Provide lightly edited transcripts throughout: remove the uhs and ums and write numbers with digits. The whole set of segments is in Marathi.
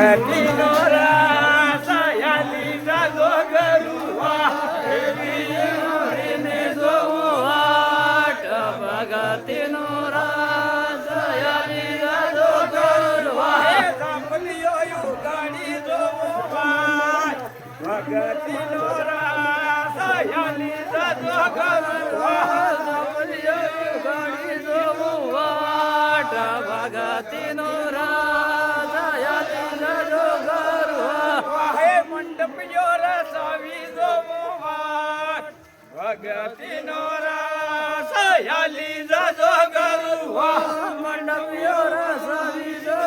भगतीनो रास याली जागो गरुवा ने जो वाट भगतीनो रास याली जागो गरुवा जांभलियो युगाणी जो वाट भगतीनो रास याली जागो गरुवा जांभलियो युगाणी जो वाट भगतीनो मंडपियो रसावी जो वाट भगतीनो रास याली जो गरुवा मंडपियो रसावी जो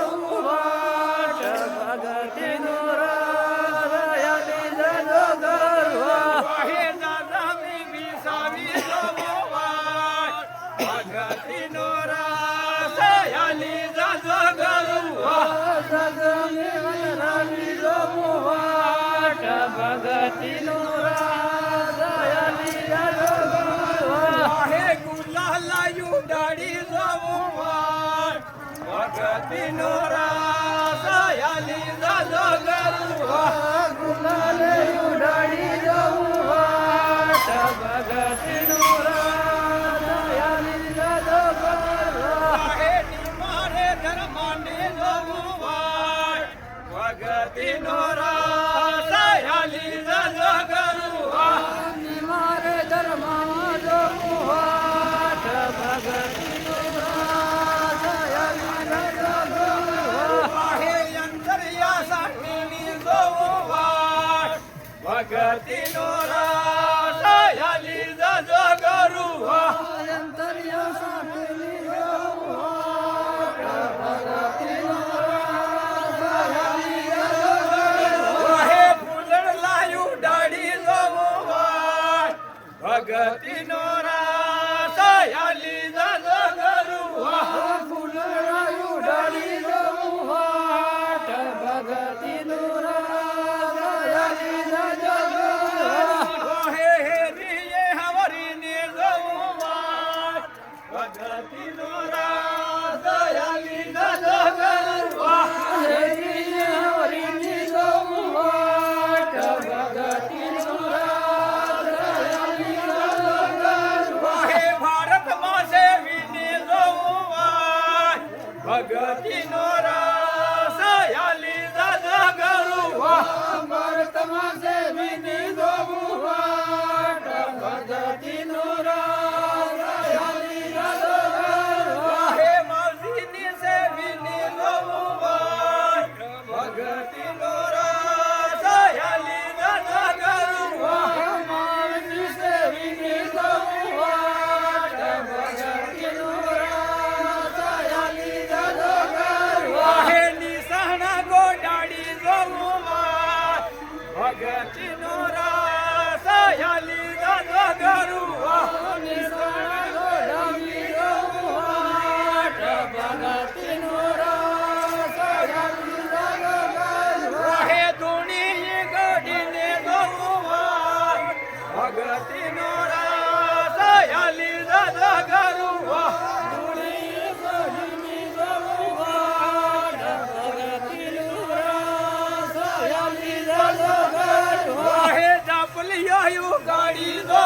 वाट भगतीनो रास याली जो गरुवा हे दादा मी बिसावी जो वाट भगतीनो रास याली जो गरुवा दादा मी वनरावी जो वाट भगतीनो रास याली जो गरुवा हे गुलाला युडाडी जो वाट भगतीनो रास याली जो गरुवा गुलाला युडाडी जो वाट भगतीनो रास याली जो गरुवा हे निमारे धर्माने जो वाट भगतीनो रास याली जो गरुवा निमारे धर्माने जो वाट भगतीनो रास याली जो गरुवा हे अंतर्यासाठी जो वाट भगतीनो रास याली जो गरुवा अंतर्यासाठी जो वाट भगतीनो रास याली जो गरुवा हे फुलडला युडाडी जो वाट भगतीनो रास याली जो गरुवा फुलडला युडाडी जो वाट भगतीनो रास याली जो गरुवा हे रिये हवरीने जो वाट भगतीनो रास याली जो गरुवा हे रिये हवरीने जो वाट भगतीनो रास याली जो गरुवा हे भारत मासे विने जो वाट भगतीनो रास याली जो गरुवा भारत मासे विने जो वाट भगतीनो रास याली जो गरुवा हे मावजीनी से विने जो वाट भगतीनो रास याली जो गरुवा मावजी से विने जो वाट भगतीनो रास याली जो गरुवा हे निसहना गोडाडी जो वाट भगतीनो रास याली जो गरुवा निसहना गोडाडी जो वाट भगतीनो रास याली जो गरुवा हे दोन्ही गडीने जो वाट भगतीनो रास याली जो गरुवा दोन्ही गडीने जो वाट भगतीनो रास याली जो गरुवा हे जापलियो युगाडी जो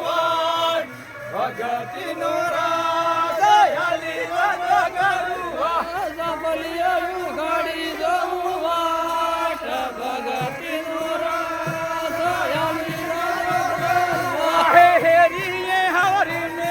वाट भगतीनो रास याली जो गरुवा जापलियो युगाडी जो